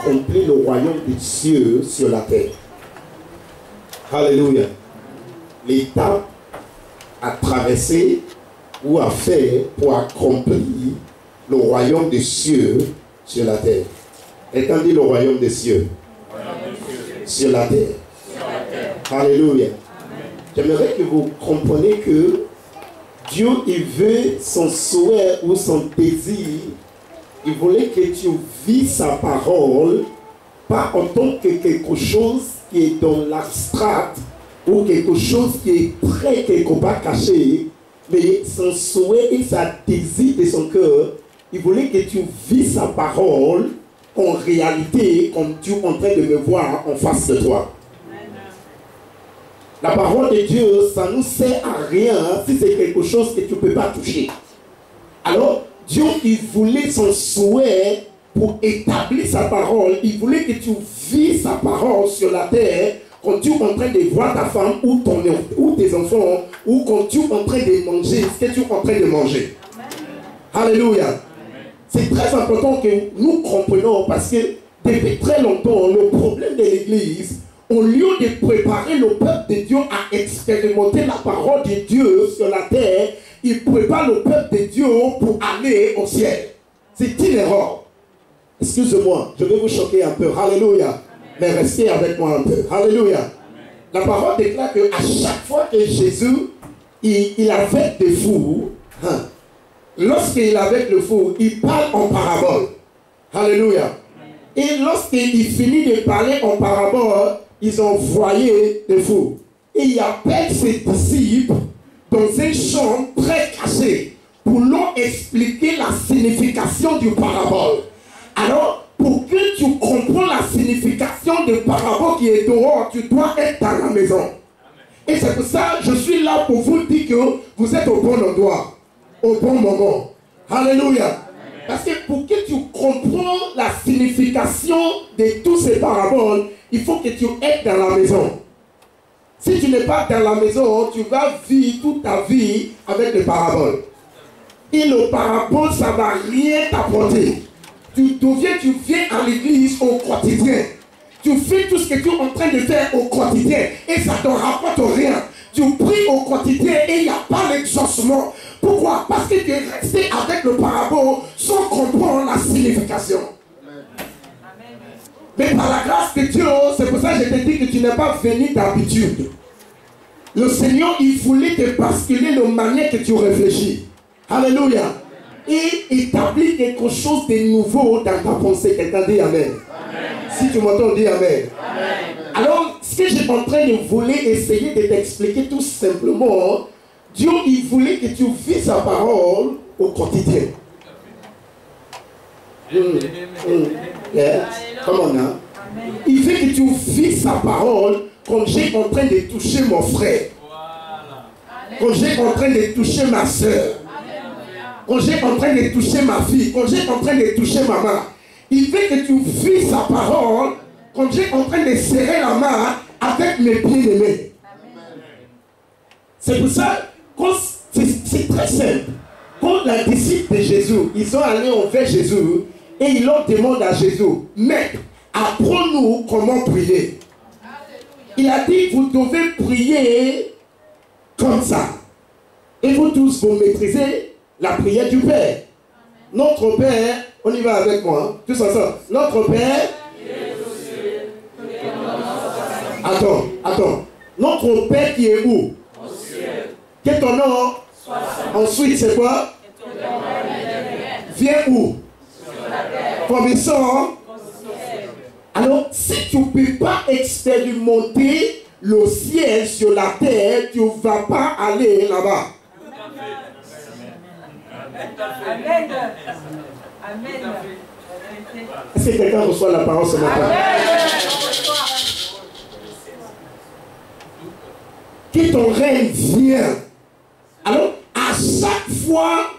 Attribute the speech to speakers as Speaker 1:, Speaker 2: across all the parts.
Speaker 1: accomplir le royaume des cieux sur la terre. Alléluia. L'étape à traverser ou à faire pour accomplir le royaume des cieux sur la terre. Quelqu'un dit le royaume des cieux. Sur la terre. Alléluia. J'aimerais que vous compreniez que Dieu, il veut son souhait ou son désir. Il voulait que tu vis sa parole, pas en tant que quelque chose qui est dans l'abstrait ou quelque chose qui est très quelque part caché, mais son souhait et sa désir de son cœur, il voulait que tu vis sa parole en réalité comme tu es en train de me voir en face de toi. La parole de Dieu, ça ne nous sert à rien si c'est quelque chose que tu ne peux pas toucher. Alors, Dieu, il voulait son souhait pour établir sa parole. Il voulait que tu vives sa parole sur la terre quand tu es en train de voir ta femme ou tes enfants, ou quand tu es en train de manger ce que tu es en train de manger. Amen. Alléluia. C'est très important que nous comprenions parce que depuis très longtemps, le problème de l'Église, au lieu de préparer le peuple de Dieu à expérimenter la parole de Dieu sur la terre, il prépare le peuple de Dieu pour aller au ciel. C'est une erreur. Excusez-moi, je vais vous choquer un peu. Alléluia. Mais restez avec moi un peu. Alléluia. La parole déclare qu'à chaque fois que Jésus, il avait des fous, lorsqu'il est avec le fou, il parle en parabole. Alléluia. Et lorsqu'il finit de parler en parabole, ils ont envoyé des fous. Et il appelle ses disciples dans une chambre très cachée pour leur expliquer la signification du parabole. Alors, pour que tu comprends la signification du parabole qui est dehors, tu dois être dans la maison. Et c'est pour ça que je suis là pour vous dire que vous êtes au bon endroit, au bon moment. Alléluia. Parce que pour que tu comprends la signification de tous ces paraboles, il faut que tu aies dans la maison. Si tu n'es pas dans la maison, tu vas vivre toute ta vie avec les paraboles. Et le parabole, ça ne va rien t'apporter. Tu viens à l'église au quotidien. Tu fais tout ce que tu es en train de faire au quotidien. Et ça ne te rapporte rien. Tu pries au quotidien et il n'y a pas l'exaucement. Pourquoi? Parce que tu es resté avec le parabole sans comprendre la signification. Mais par la grâce de Dieu, c'est pour ça que je te dis que tu n'es pas venu d'habitude. Le Seigneur, il voulait te basculer la manière que tu réfléchis. Alléluia. Et établir quelque chose de nouveau dans ta pensée. Quelqu'un dit Amen. Amen. Si tu m'entends, dis Amen. Amen. Alors, ce que je suis en train de vouloir essayer de t'expliquer tout simplement, Dieu, il voulait que tu vives sa parole au quotidien. Yeah. Come on now. Il fait que tu vives sa parole quand j'ai en train de toucher mon frère. Quand j'ai en train de toucher ma soeur. Quand j'ai en train de toucher ma fille. Quand j'ai en train de toucher maman. Il fait que tu vives sa parole quand j'ai en train de serrer la main avec mes bien-aimés. C'est pour ça que c'est très simple. Quand les disciples de Jésus, ils sont allés envers Jésus et ils leur demandent à Jésus, Maître, apprends-nous comment prier. Il a dit, vous devez prier comme ça. Et vous tous, vous maîtrisez la prière du Père. Notre Père, on y va avec moi, hein, tous ensemble. Notre Père, attends. Notre Père qui est où? Au ciel. Qu'est ton nom? Ensuite, c'est quoi? Viens où? Sur la terre. Comme ils sont. Alors, si tu ne peux pas expérimenter le ciel sur la terre, tu ne vas pas aller là-bas.
Speaker 2: Amen. Amen.
Speaker 1: Est-ce que quelqu'un reçoit la parole ce matin? Que ton règne vienne. Alors, à chaque fois,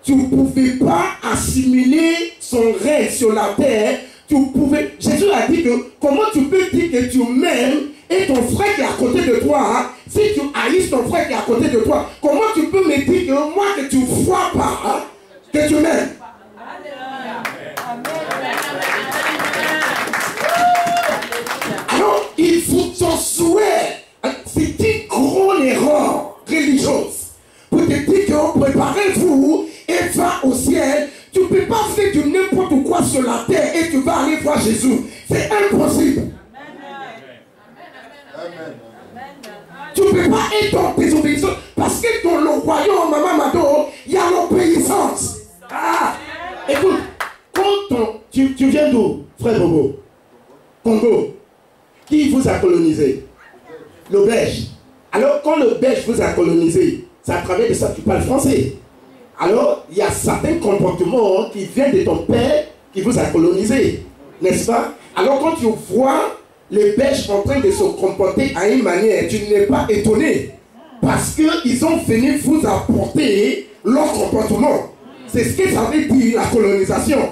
Speaker 1: tu ne pouvais pas assimiler son règne sur la terre. Jésus a dit que comment tu peux dire que tu m'aimes et ton frère qui est à côté de toi, hein, si tu haïs ton frère qui est à côté de toi, comment tu peux me dire que moi que tu ne vois pas, hein, que tu m'aimes? vois Jésus. C'est impossible. Tu ne peux pas être en désobéissance parce que dans le royaume, Maman Mado, il y a l'obéissance. Ah, écoute, quand tu viens d'où, frère Bobo? Congo. Qui vous a colonisé? Le Belge. Alors, quand le Belge vous a colonisé, c'est à travers de ça que tu parles français. Alors, il y a certains comportements qui viennent de ton père qui vous a colonisé. N'est-ce pas? Alors, quand tu vois les Belges en train de se comporter à une manière, tu n'es pas étonné. Parce qu'ils ont venu vous apporter leur comportement. C'est ce que ça veut dire la colonisation.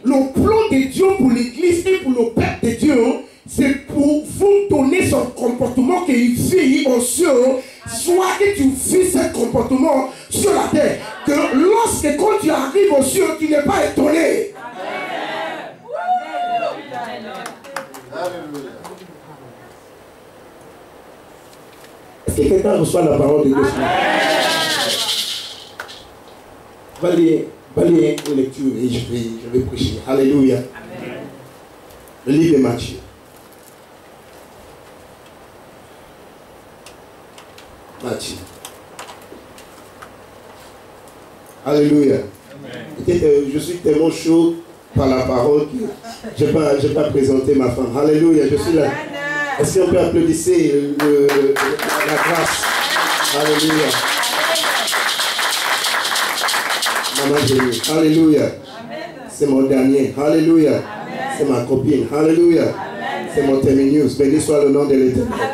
Speaker 1: Le plan de Dieu pour l'Église et pour le peuple de Dieu, c'est pour vous donner son comportement qu'il vit au ciel, soit que tu vis ce comportement sur la terre. Que lorsque quand tu arrives au ciel, tu n'es pas étonné. Est-ce que quelqu'un reçoit la parole de Dieu? Va lire une lecture et je vais prêcher. Alléluia. Le livre de Matthieu. Matthieu. Alléluia. Je suis tellement chaud par la parole que je n'ai pas présenté ma femme. Alléluia, je suis là. Est-ce qu'on peut applaudir la grâce? Alléluia. Maman Jésus. Alléluia. C'est mon dernier. Alléluia. C'est ma copine. Alléluia. C'est mon terminus. Béni soit le nom de l'Éternel.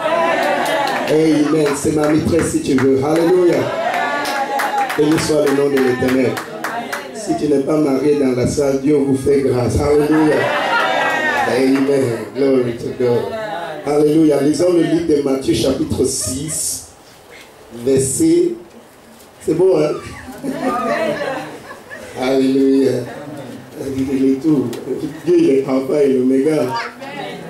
Speaker 1: Amen. C'est ma maîtresse si tu veux. Alléluia. Béni soit le nom de l'Éternel. Si tu n'es pas marié dans la salle, Dieu vous fait grâce. Alléluia. Amen. Glory to God. Alléluia. Lisons le livre de Matthieu chapitre 6, verset... C'est bon, hein? Alléluia. Il est tout. Dieu, il est alpha et l'oméga.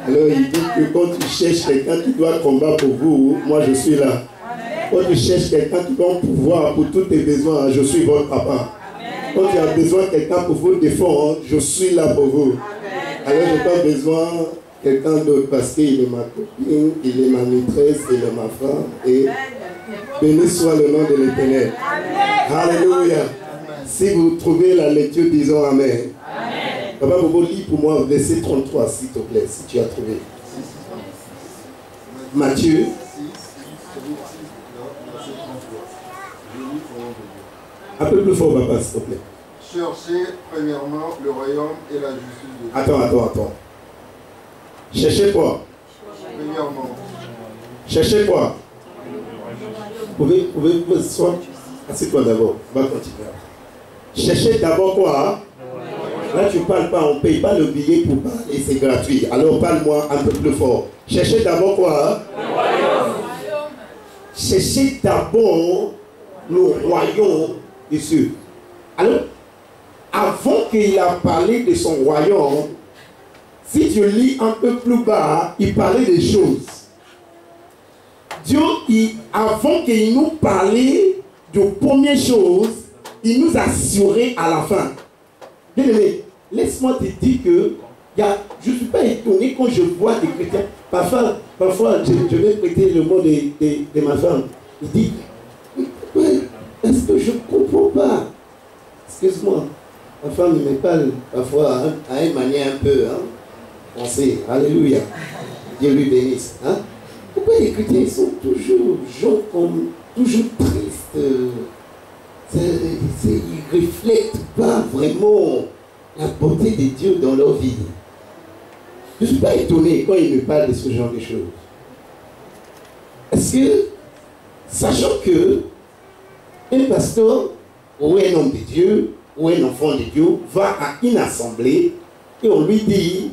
Speaker 1: Alors il dit que quand tu cherches quelqu'un qui doit combattre pour vous, moi je suis là. Quand tu cherches quelqu'un qui doit pouvoir pour tous tes besoins, je suis votre papa. Quand tu as besoin de quelqu'un pour vous défendre, je suis là pour vous. Alors je n'ai pas besoin de quelqu'un d'autre parce qu'il est ma copine, il est ma maîtresse, il est ma femme. Et béni soit le nom de l'Éternel. Alléluia. Si vous trouvez la lecture, disons Amen. Papa Bobo, lis pour moi verset 33, s'il te plaît, si tu as trouvé. Matthieu. Un peu plus fort, papa, s'il te plaît.
Speaker 3: Cherchez premièrement le royaume et la justice de Dieu.
Speaker 1: Attends. Cherchez quoi?
Speaker 3: Premièrement.
Speaker 1: Cherchez quoi? Vous pouvez soit. Assieds-toi d'abord. On va continuer. Cherchez d'abord quoi? Là, tu ne parles pas, on ne paye pas le billet pour parler, c'est gratuit. Alors, parle-moi un peu plus fort. Cherchez d'abord quoi? Le royaume. Cherchez d'abord le royaume des cieux. Alors, avant qu'il a parlé de son royaume, si tu lis un peu plus bas, il parlait des choses. Dieu, avant qu'il nous parlait de premières choses, il nous assurait à la fin. Bien aimé, laisse-moi te dire que je ne suis pas étonné quand je vois des chrétiens. Parfois je vais prêter le mot de ma femme. Il dit, est-ce que je ne comprends pas? Excuse-moi, ma femme me parle parfois à une manière un peu pensée. Alléluia. Dieu lui bénisse. Pourquoi les chrétiens sont toujours gens comme toujours tristes? Ils ne reflètent pas vraiment la beauté de Dieu dans leur vie. Je ne suis pas étonné quand ils me parlent de ce genre de choses. Est-ce que, sachant que un pasteur ou un homme de Dieu ou un enfant de Dieu va à une assemblée et on lui dit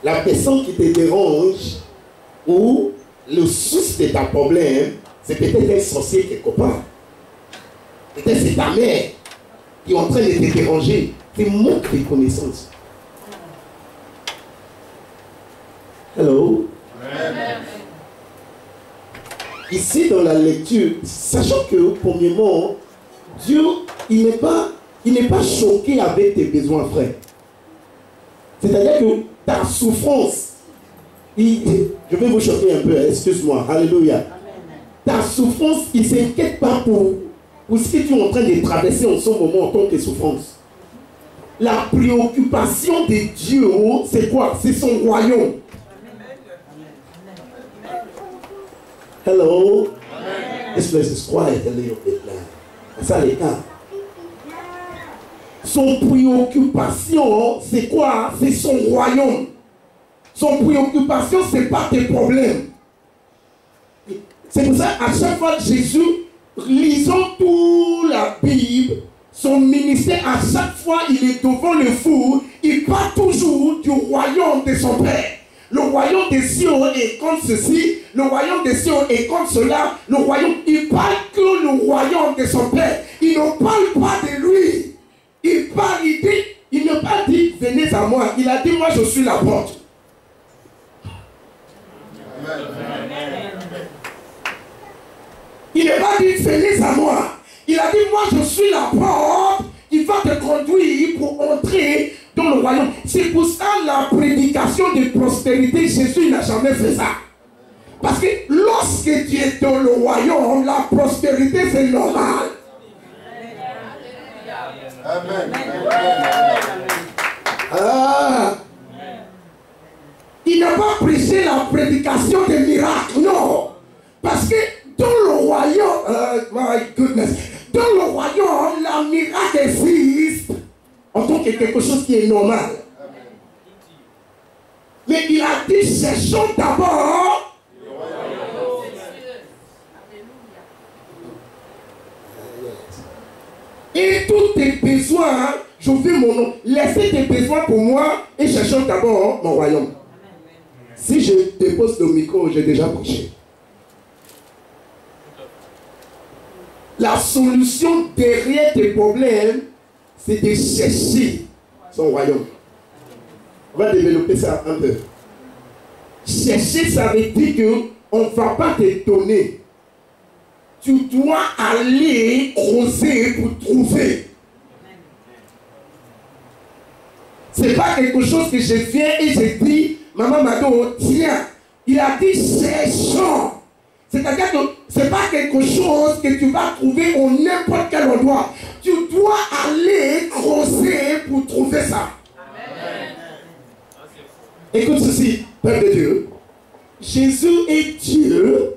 Speaker 1: la personne qui te dérange ou le source de ta problème, c'est peut-être un sorcier quelque part. Peut-être c'est ta mère qui est en train de te déranger. C'est manque de connaissance. Hello? Amen. Ici dans la lecture, sachant que premièrement, Dieu, il n'est pas choqué avec tes besoins, frère. C'est-à-dire que ta souffrance, je vais vous choquer un peu, excuse-moi, alléluia. Ta souffrance, il ne s'inquiète pas pour ce que tu es en train de traverser en ce moment en tant que souffrance. La préoccupation de Dieu, c'est quoi? C'est son royaume. Hello? This place is quiet a little bit now. C'est ça les cas. Son préoccupation, c'est quoi? C'est son royaume. Son préoccupation, ce n'est pas tes problèmes. C'est pour ça, à chaque fois que Jésus, lisons toute la Bible, son ministère, à chaque fois, il est devant le four, il parle toujours du royaume de son Père. Le royaume des cieux est comme ceci, le royaume des cieux est comme cela, le royaume, il parle que le royaume de son Père. Il ne parle pas de lui. Il parle, il n'a pas dit, venez à moi. Il a dit, moi je suis la porte. Il n'a pas dit, venez à moi. Il a dit, moi je suis la porte. Il va te conduire pour entrer dans le royaume. C'est pour ça la prédication de prospérité, Jésus n'a jamais fait ça. Parce que lorsque tu es dans le royaume, la prospérité c'est normal.
Speaker 3: Amen.
Speaker 1: Ah. Il n'a pas prêché la prédication des miracles, non. Parce que dans le royaume, my goodness, dans le royaume, la miracle existe en tant que quelque chose qui est normal. Mais il a dit, cherchons d'abord le royaume. Et tous tes besoins, je veux mon nom, laissez tes besoins pour moi et cherchons d'abord mon royaume. Si je dépose le micro, j'ai déjà prêché. La solution derrière tes problèmes, c'est de chercher son royaume. On va développer ça un peu. Chercher, ça veut dire qu'on ne va pas te donner. Tu dois aller creuser pour trouver. Ce n'est pas quelque chose que je viens et je dis, maman Mado, tiens, il a dit cherchons. C'est-à-dire que ce n'est pas quelque chose que tu vas trouver en n'importe quel endroit. Tu dois aller creuser pour trouver ça. Amen. Écoute ceci, peuple de Dieu. Jésus est Dieu.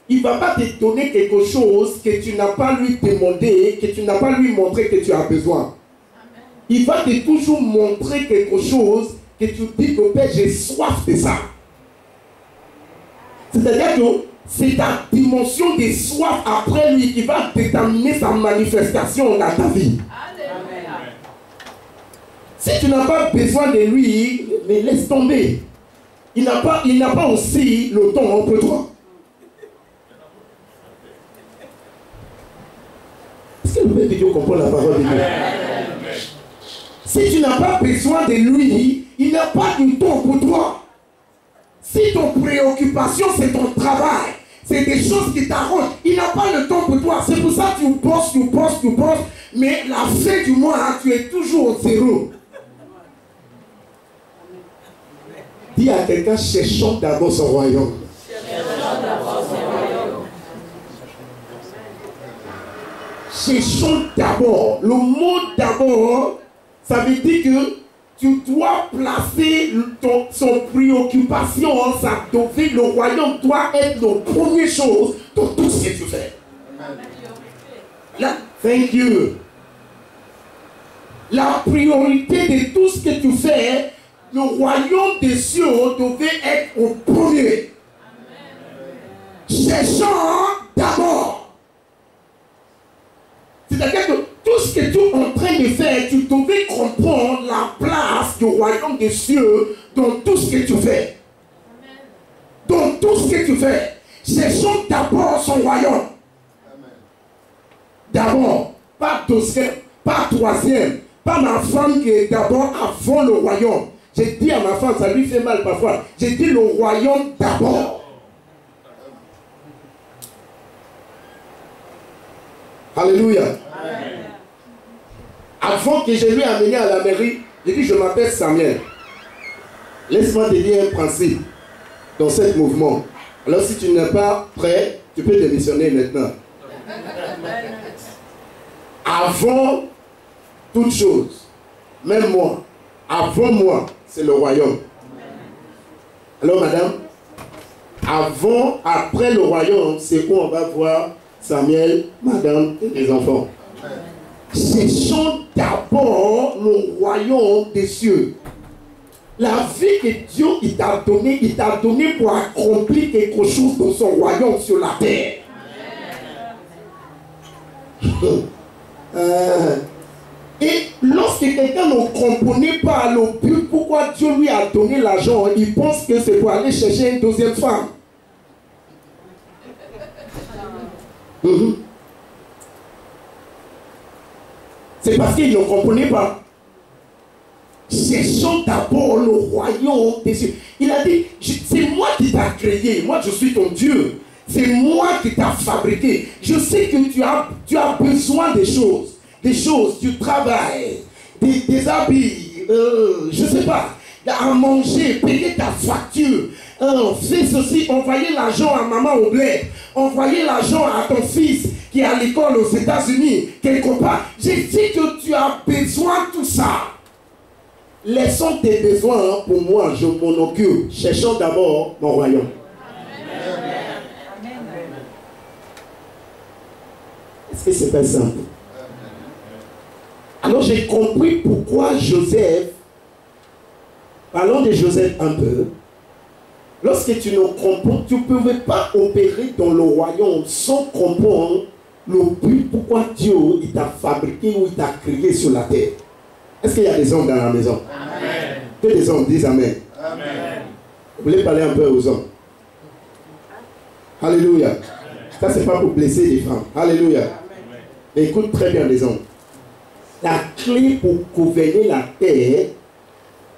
Speaker 1: Il ne va pas te donner quelque chose que tu n'as pas lui demandé, que tu n'as pas lui montré que tu as besoin. Amen. Il va te toujours montrer quelque chose que tu dis que Père, j'ai soif de ça. C'est-à-dire que c'est ta dimension de soif après lui qui va déterminer sa manifestation dans ta vie. Amen. Si tu n'as pas besoin de lui, mais laisse tomber. Il n'a pas aussi le temps pour toi. Est-ce que le peuple de Dieu comprend la parole de Dieu? Si tu n'as pas besoin de lui, il n'a pas du temps pour toi. Si ton préoccupation c'est ton travail, c'est des choses qui t'arrangent, il n'a pas le temps pour toi. C'est pour ça que tu bosses, mais la fin du mois, tu es toujours au zéro. Dis à quelqu'un, cherchons d'abord son royaume. Cherchons d'abord. Le mot d'abord, ça veut dire que tu dois placer son préoccupation, le royaume doit être la première chose dans tout ce que tu fais. Thank you. La priorité de tout ce que tu fais, le royaume des cieux devait être au premier. Cherchons d'abord. C'est-à-dire que tout ce que tu es en train de faire, tu devais comprendre la place du royaume des cieux dans tout ce que tu fais. Dans tout ce que tu fais. Cherchons d'abord son royaume. D'abord, pas deuxième, pas troisième, pas ma femme qui est d'abord avant le royaume. J'ai dit à ma femme, ça lui fait mal parfois. J'ai dit le royaume d'abord. Alléluia. Amen. Avant que je lui amené à la mairie, j'ai dit je m'appelle Samuel. Laisse-moi te dire un principe dans ce mouvement. Alors si tu n'es pas prêt, tu peux démissionner maintenant. Avant toute chose, même moi, avant moi, c'est le royaume. Alors madame, avant, après le royaume, c'est où on va voir Samuel, madame et les enfants. Cherchons d'abord le royaume des cieux. La vie que Dieu il t'a donné pour accomplir quelque chose dans son royaume sur la terre. Et lorsque quelqu'un ne comprenait pas le but pourquoi Dieu lui a donné l'argent, il pense que c'est pour aller chercher une deuxième femme. C'est parce qu'il ne comprenait pas. Cherchons d'abord le royaume des cieux. Il a dit, c'est moi qui t'ai créé, moi je suis ton Dieu. C'est moi qui t'ai fabriqué. Je sais que tu as besoin des choses, du travail, des habits, je ne sais pas, à manger, payer ta facture, fais ceci, envoyer l'argent à maman au bled, envoyer l'argent à ton fils qui est à l'école aux États-Unis, quelque part. Je sais que tu as besoin de tout ça. Laissons tes besoins pour moi, je m'en occupe. Cherchons d'abord mon royaume. Est-ce que c'est pas simple? Alors j'ai compris pourquoi Joseph, parlons de Joseph un peu, lorsque tu ne comprends, tu ne pouvais pas opérer dans le royaume sans comprendre le but pourquoi Dieu il t'a fabriqué ou il t'a créé sur la terre. Est-ce qu'il y a des hommes dans la maison? Amen. Que des hommes disent Amen. Amen. Vous voulez parler un peu aux hommes? Alléluia. Ça, c'est pas pour blesser les femmes. Alléluia. Mais écoute très bien les hommes. La clé pour gouverner la terre,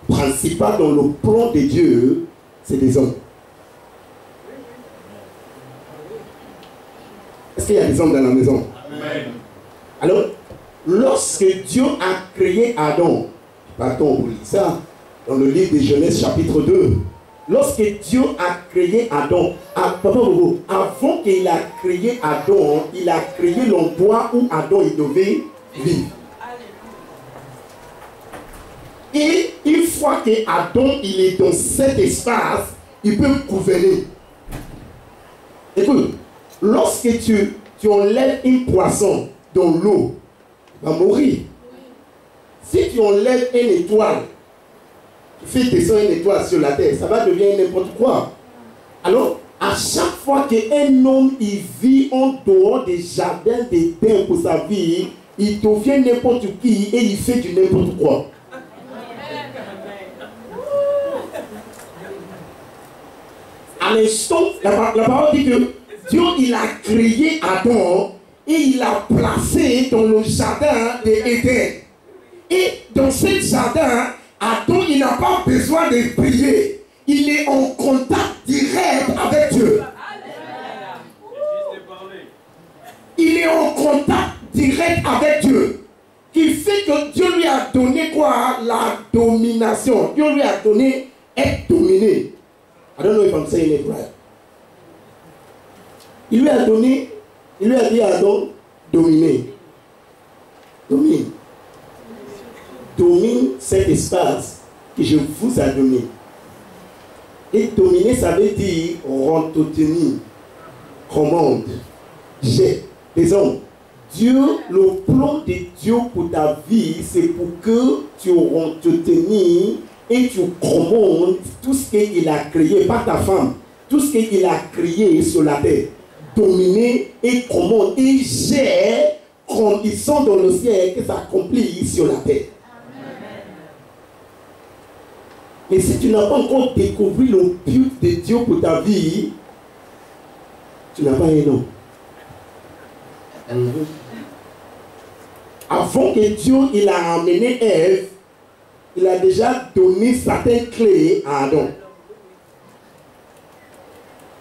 Speaker 1: principale dans le plan de Dieu, c'est des hommes. Est-ce qu'il y a des hommes dans la maison? Amen. Alors, lorsque Dieu a créé Adam, pardon, vous lisez ça, dans le livre de Genèse chapitre 2, lorsque Dieu a créé Adam, avant qu'il a créé Adam, il a créé l'endroit où Adam il devait vivre. Et une fois que Adam il est dans cet espace, il peut gouverner. Écoute, lorsque tu enlèves une poisson dans l'eau, il va mourir. Si tu enlèves une étoile, tu fais descendre une étoile sur la terre, ça va devenir n'importe quoi. Alors, à chaque fois qu'un homme il vit en dehors des jardins d'Éden pour sa vie, il devient n'importe qui et il fait du n'importe quoi. À l'instant, la parole dit que Dieu il a créé Adam et il l'a placé dans le jardin d'Éden. Et dans ce jardin, Adam il n'a pas besoin de prier. Il est en contact direct avec Dieu. Il est en contact direct avec Dieu. Qui fait que Dieu lui a donné quoi? La domination. Dieu lui a donné être dominé. I don't know if I'm saying it right. Il lui a dit à Adam, dominer. Domine. Domine cet espace que je vous ai donné. Et dominer, ça veut dire entretenir, commande, j'ai des hommes. Dieu, le plan de Dieu pour ta vie, c'est pour que tu entretenir et tu commandes tout ce qu'il a créé, pas ta femme, tout ce qu'il a créé sur la terre. Dominer et commande et gère comme ils sont dans le ciel que ça accomplit sur la terre. Mais si tu n'as pas encore découvert le but de Dieu pour ta vie, tu n'as pas un nom. Avant que Dieu il a amené Ève, il a déjà donné certaines clés à Adam.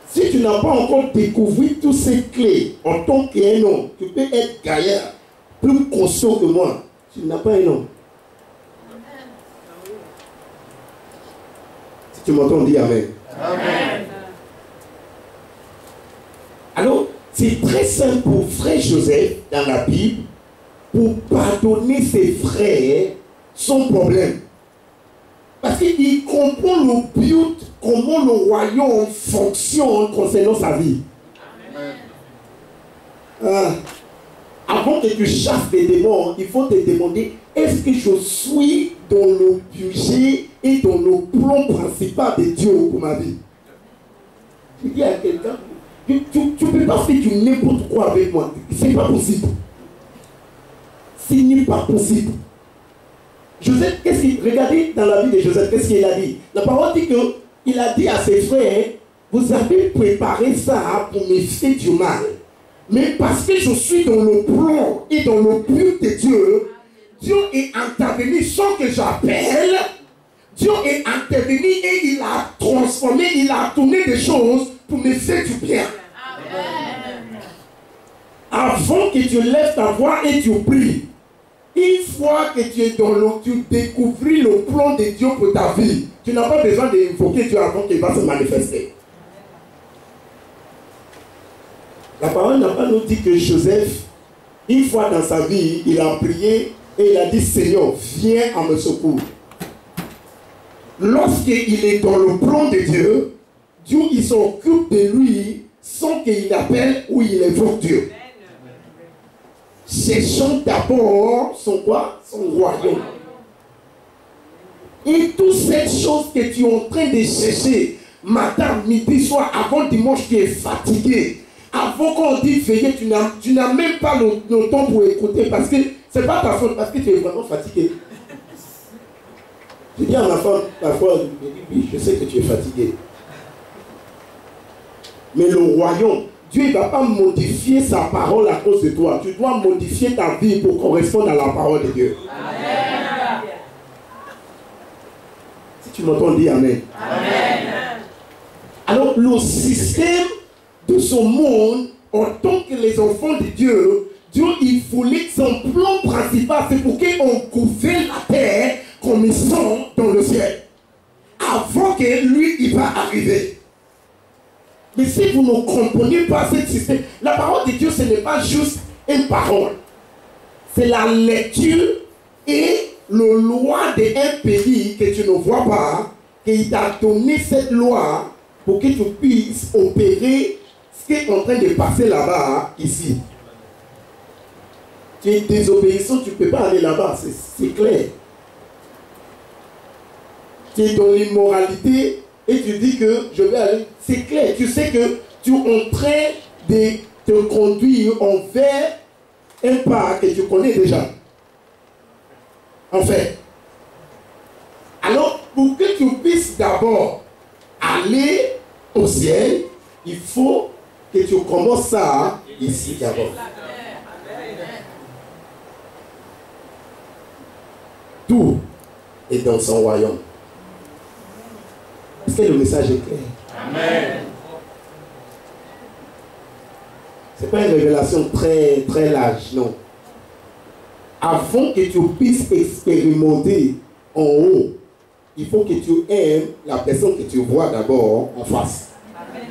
Speaker 1: Si tu n'as pas encore découvert toutes ces clés en tant qu'un homme, tu peux être gaillard, plus conscient que moi. Tu n'as pas un homme. Si tu m'entends, dis Amen.
Speaker 3: Amen.
Speaker 1: Alors, c'est très simple pour frère Joseph dans la Bible pour pardonner ses frères sans problème. Parce qu'il comprend le but, comment le royaume fonctionne concernant sa vie. Avant que tu chasses des démons, il faut te demander, est-ce que je suis dans le budget et dans le plan principal de Dieu pour ma vie? Je dis à quelqu'un, tu ne peux pas faire du n'importe quoi avec moi. Ce n'est pas possible. Ce n'est pas possible. Joseph, regardez dans la vie de Joseph, qu'est-ce qu'il a dit? La parole dit qu'il a dit à ses frères, vous avez préparé ça pour me faire du mal. Mais parce que je suis dans le plan et dans le but de Dieu, Dieu est intervenu sans que j'appelle. Dieu est intervenu et il a transformé, il a tourné des choses pour me faire du bien. Amen. Avant que tu lèves ta voix et tu pries, une fois que tu es dans l'eau, tu découvres le plan de Dieu pour ta vie. Tu n'as pas besoin d'invoquer Dieu avant qu'il va se manifester. La parole n'a pas nous dit que Joseph, une fois dans sa vie, il a prié et il a dit, Seigneur, viens à me secours. Lorsqu'il est dans le plan de Dieu, Dieu il s'occupe de lui sans qu'il appelle ou il évoque Dieu. Cherchons d'abord son quoi? Son royaume. Et toutes ces choses que tu es en train de chercher, matin, midi, soir, avant dimanche, tu es fatigué. Avant qu'on dit veiller, tu n'as même pas le temps pour écouter parce que ce n'est pas ta faute, parce que tu es vraiment fatigué. Je dis à ma femme, parfois, oui, je sais que tu es fatigué. Mais le royaume, Dieu ne va pas modifier sa parole à cause de toi. Tu dois modifier ta vie pour correspondre à la parole de Dieu. Amen. Si tu m'entends, dis Amen. Amen. Alors, le système de ce monde, en tant que les enfants de Dieu, Dieu, il voulait son plan principal, c'est pour qu'on gouverne la terre comme ils sont dans le ciel. Avant que lui, il va arriver. Mais si vous ne comprenez pas ce système, la parole de Dieu, ce n'est pas juste une parole. C'est la lecture et le loi d'un pays que tu ne vois pas, qu'il t'a donné cette loi pour que tu puisses opérer ce qui est en train de passer là-bas, ici. Tu es désobéissant, tu ne peux pas aller là-bas, c'est clair. Tu es dans l'immoralité et tu dis que je vais aller, c'est clair, tu sais que tu es en train de te conduire envers un pas que tu connais déjà. En fait. Alors, pour que tu puisses d'abord aller au ciel, il faut que tu commences ça ici d'abord. Tout est dans son royaume. Est-ce que le message est clair? Amen. Ce n'est pas une révélation très, très large, non. Avant que tu puisses expérimenter en haut, il faut que tu aimes la personne que tu vois d'abord en face. Amen.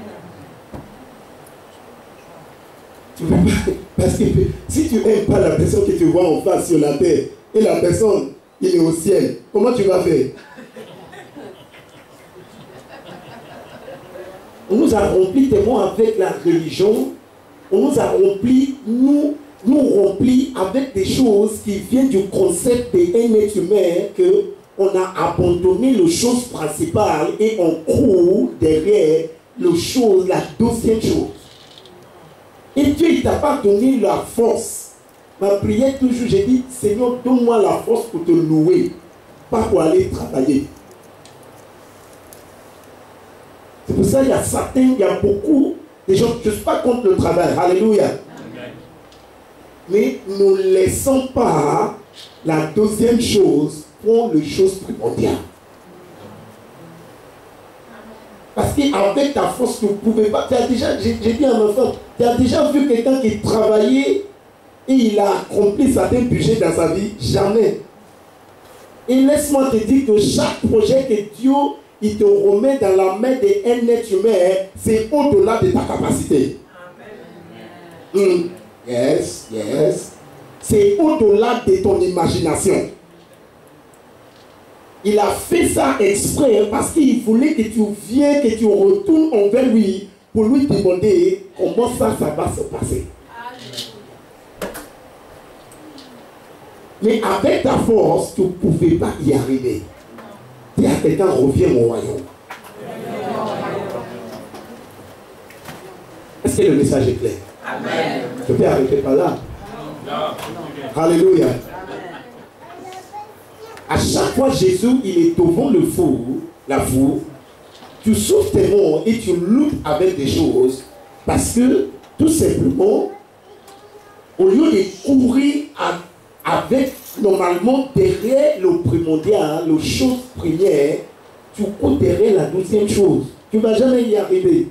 Speaker 1: Tu veux pas, parce que si tu n'aimes pas la personne que tu vois en face sur la terre et la personne, il est au ciel, comment tu vas faire? On nous a rempli tellement avec la religion, on nous a rempli, nous rempli avec des choses qui viennent du concept d'un être humain qu'on a abandonné les choses principales et on court derrière les choses, la deuxième chose. Et Dieu ne t'a pas donné la force. Ma prière toujours, j'ai dit, Seigneur, donne-moi la force pour te louer, pas pour aller travailler. C'est pour ça qu'il y a certains, il y a beaucoup de gens, je ne suis pas contre le travail, alléluia. Amen. Mais ne laissons pas la deuxième chose pour les choses primordiales. Parce qu'avec ta force, tu ne pouvais pas. J'ai dit à ma femme, tu as déjà vu quelqu'un qui travaillait et il a accompli certains budgets dans sa vie? Jamais. Et laisse-moi te dire que chaque projet que Dieu il te remet dans la main d'un être humain, c'est au-delà de ta capacité. Yes, yes. C'est au-delà de ton imagination. Il a fait ça exprès parce qu'il voulait que tu viennes, que tu retournes envers lui pour lui demander comment ça va se passer. Mais avec ta force, tu ne pouvais pas y arriver. Dis à quelqu'un, reviens au royaume. Est-ce que le message est clair? Amen. Je peux arrêter par là. Alléluia. À chaque fois Jésus, il est devant le four, la four, tu souffles tes mots et tu luttes avec des choses parce que, tout simplement, au lieu de courir avec, normalement, derrière le primordial, le chose première, tu cours derrière la deuxième chose. Tu ne vas jamais y arriver.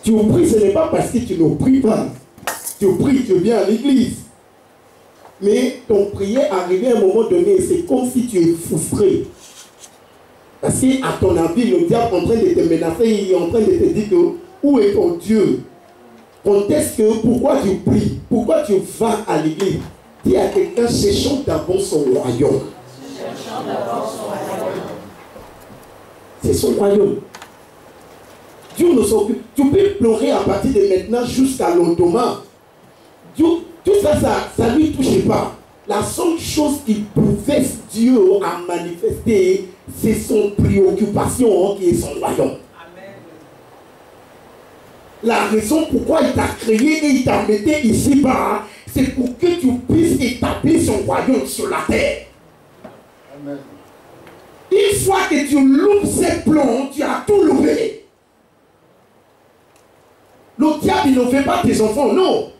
Speaker 1: Tu pries, ce n'est pas parce que tu ne pries pas. Tu pries, tu viens à l'église. Mais ton prière arrivé à un moment donné, c'est comme si tu es frustré. Parce qu'à ton avis, le diable est en train de te menacer, il est en train de te dire que, où est ton Dieu? Conteste que pourquoi tu pries, pourquoi tu vas à l'église. Dis à quelqu'un, cherchons d'abord son royaume. C'est son royaume. Dieu ne s'occupe. Tu peux pleurer à partir de maintenant jusqu'à lendemain. Dieu, tout ça, ça ne lui touche pas. La seule chose qui pouvait Dieu à manifester, c'est son préoccupation qui est son royaume. Amen. La raison pourquoi il t'a créé et il t'a mis ici-bas, c'est pour que tu puisses établir son royaume sur la terre. Amen. Une fois que tu loupes ses plans, tu as tout loupé. Le diable, il ne fait pas tes enfants, non.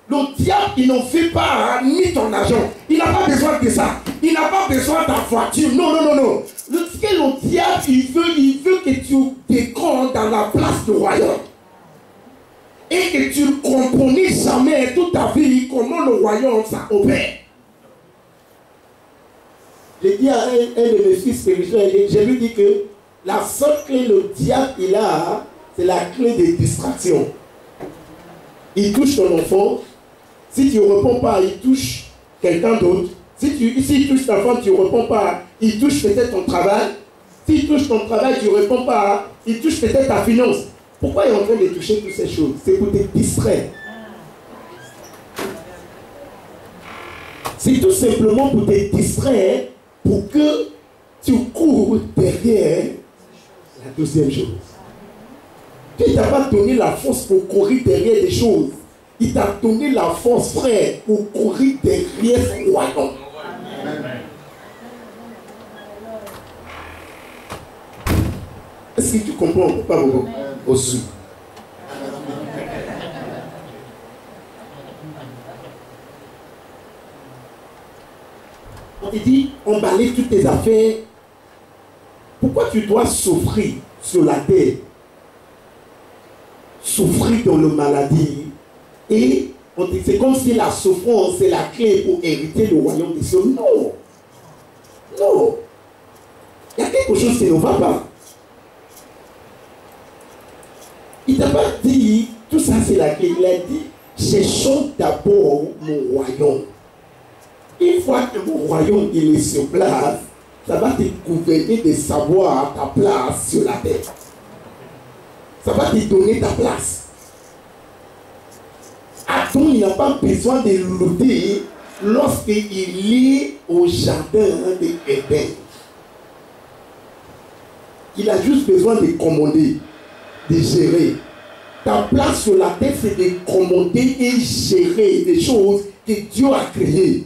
Speaker 1: Le diable, il n'en fait pas ni ton argent. Il n'a pas besoin de ça. Il n'a pas besoin de ta voiture. Non, non, non, non. Ce que le diable, il veut que tu te rendes dans la place du royaume. Et que tu ne comprenais jamais toute ta vie comment le royaume, ça opère. J'ai dit à un de mes fils spirituels, je lui dis que la seule clé le diable, il a, c'est la clé des distractions. Il touche ton enfant. Si tu ne réponds pas, il touche quelqu'un d'autre. Si touche ta femme, tu ne réponds pas, il touche peut-être ton travail. S'il touche ton travail, tu ne réponds pas, il touche peut-être ta finance. Pourquoi il est en train de toucher toutes ces choses? C'est pour te distraire. C'est tout simplement pour te distraire, pour que tu cours derrière la deuxième chose. Dieu ne t'a pas donné la force pour courir derrière des choses. Il t'a donné la force, frère, pour courir derrière son royaume. Est-ce que tu comprends? Pas beaucoup. Aussi. On te dit, emballer toutes tes affaires. Pourquoi tu dois souffrir sur la terre? Souffrir dans la maladie. Et c'est comme si la souffrance est la clé pour hériter le royaume des cieux. Non. Non. Il y a quelque chose qui ne va pas. Il ne t'a pas dit, tout ça c'est la clé. Il a dit, cherchons d'abord mon royaume. Une fois que mon royaume il est sur place, ça va te gouverner de savoir ta place sur la terre. Ça va te donner ta place. Adam, il n'a pas besoin de lutter lorsqu'il est au jardin d'Éden. Il a juste besoin de commander, de gérer. Ta place sur la terre, c'est de commander et gérer des choses que Dieu a créées.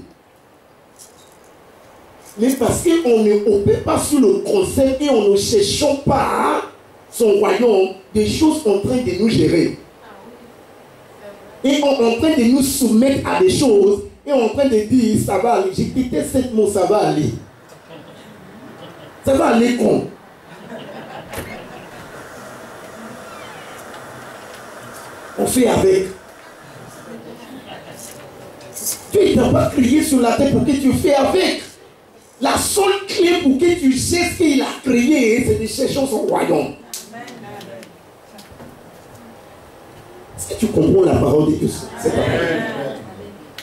Speaker 1: Mais parce qu'on ne opère pas sur le concept et on ne cherche pas son royaume, des choses en train de nous gérer. Et on est en train de nous soumettre à des choses et on est en train de dire ça va aller. J'ai quitté cette mot, ça va aller. Ça va aller con. On fait avec. Dieu ne t'a pas crié sur la tête pour que tu fais avec. La seule clé pour que tu sais ce qu'il a créé, c'est de chercher son royaume. Est-ce que tu comprends la parole de Dieu?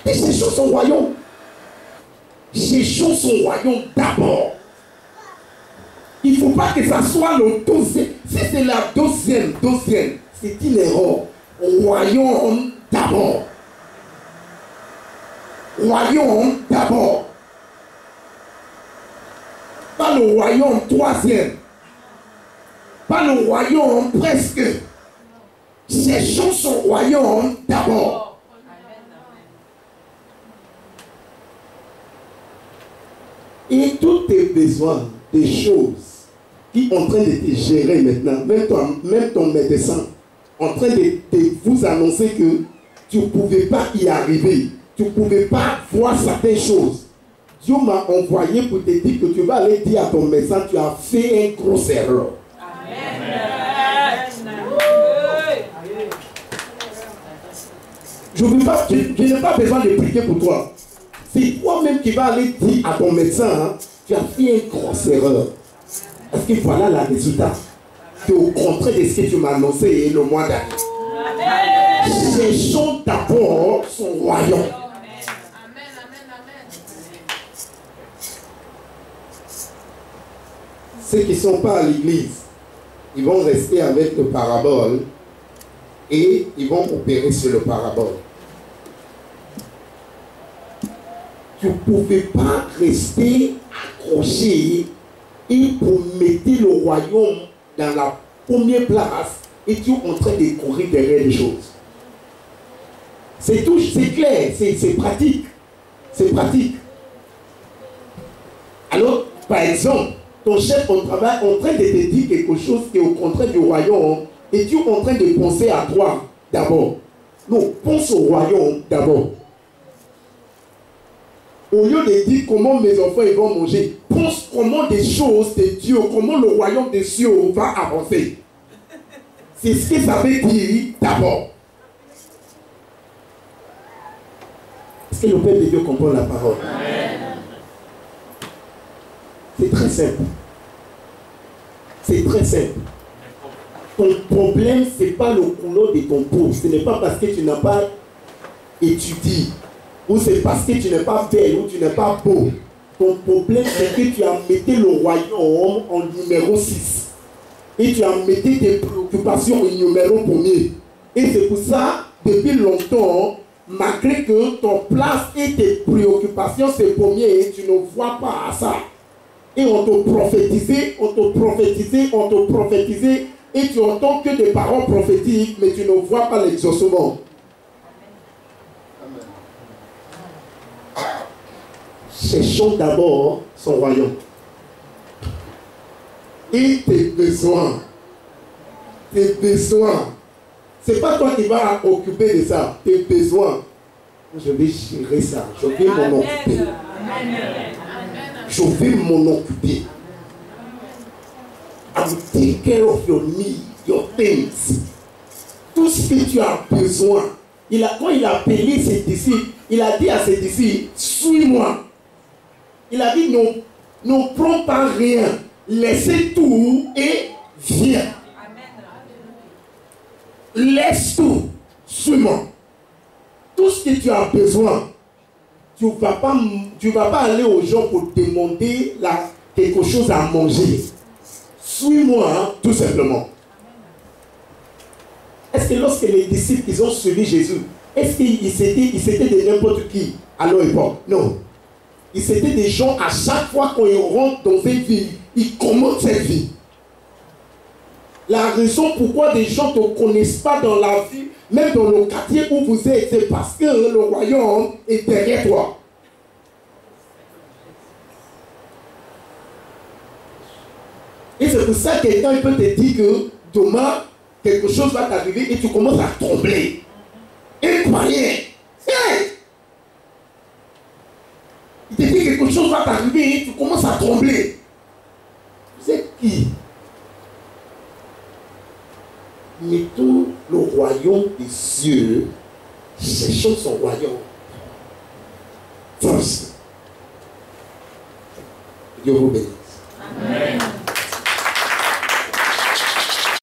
Speaker 1: Cherchons son royaume. Cherchons son royaume d'abord. Il ne faut pas que ça soit le deuxième. Si c'est la deuxième, c'est une erreur. Royaume d'abord. Royaume d'abord. Pas le royaume troisième. Pas le royaume presque. Cherchons son royaume d'abord. Et tous tes besoins, des choses qui sont en train de te gérer maintenant, même ton médecin, en train de vous annoncer que tu ne pouvais pas y arriver, tu ne pouvais pas voir certaines choses. Dieu m'a envoyé pour te dire que tu vas aller dire à ton médecin, tu as fait une grosse erreur. Je n'ai pas besoin de prier pour toi. C'est toi-même qui vas aller dire à ton médecin, hein, tu as fait une grosse erreur. Parce que voilà le résultat. C'est au contraire de ce que tu m'as annoncé le mois dernier. Cherchons d'abord son royaume. Ceux qui ne sont pas à l'église, ils vont rester avec le parabole et ils vont opérer sur le parabole. Tu ne pouvais pas rester accroché et pour mettre le royaume dans la première place et tu es en train de courir derrière les choses. C'est tout, c'est clair, c'est pratique. C'est pratique. Alors, par exemple, ton chef au travail est en train de te dire quelque chose qui est au contraire du royaume et tu es en train de penser à toi d'abord. Non, pense au royaume d'abord. Au lieu de dire comment mes enfants ils vont manger, pense comment des choses de Dieu, comment le royaume des cieux va avancer. C'est ce que ça veut dire d'abord. Est-ce que le peuple de Dieu comprend la parole? C'est très simple. C'est très simple. Ton problème, ce n'est pas le couleur de ton peau. Ce n'est pas parce que tu n'as pas étudié. Ou c'est parce que tu n'es pas belle ou tu n'es pas beau. Ton problème, c'est que tu as mis le royaume en numéro 6. Et tu as mis tes préoccupations au numéro 1er. Et c'est pour ça, depuis longtemps, malgré que ton place et tes préoccupations, c'est premier, tu ne vois pas à ça. Et on te prophétisait, et tu entends que des paroles prophétiques, mais tu ne vois pas l'exaucement. Cherchons d'abord son royaume. Et tes besoins. Tes besoins. Ce n'est pas toi qui vas occuper de ça. Tes besoins. Je vais gérer ça. Je vais m'en occuper. Je vais m'en occuper. I will take care of your needs, your things. Tout ce que tu as besoin. Quand il a appelé ses disciples, il a dit à ses disciples, suis-moi. Il a dit, ne prends pas rien. Laissez tout et viens. Laisse tout. Suis-moi. Tout ce que tu as besoin. Tu ne vas pas aller aux gens pour demander quelque chose à manger. Suis-moi, hein, tout simplement. Est-ce que lorsque les disciples ils ont suivi Jésus, est-ce qu'ils s'étaient de n'importe qui à leur époque? Non. Ils étaient des gens, à chaque fois qu'ils rentrent dans une vie, ils commencent cette vie. La raison pourquoi des gens ne te connaissent pas dans la vie, même dans le quartier où vous êtes, c'est parce que le royaume est derrière toi. Et c'est pour ça que quelqu'un peut te dire que demain, quelque chose va t'arriver et tu commences à trembler. Incroyable. Hey! Il te dit quelque chose va t'arriver et tu commences à trembler. Vous êtes qui? Mettons le royaume des cieux, cherchons son royaume. First. Dieu vous bénisse.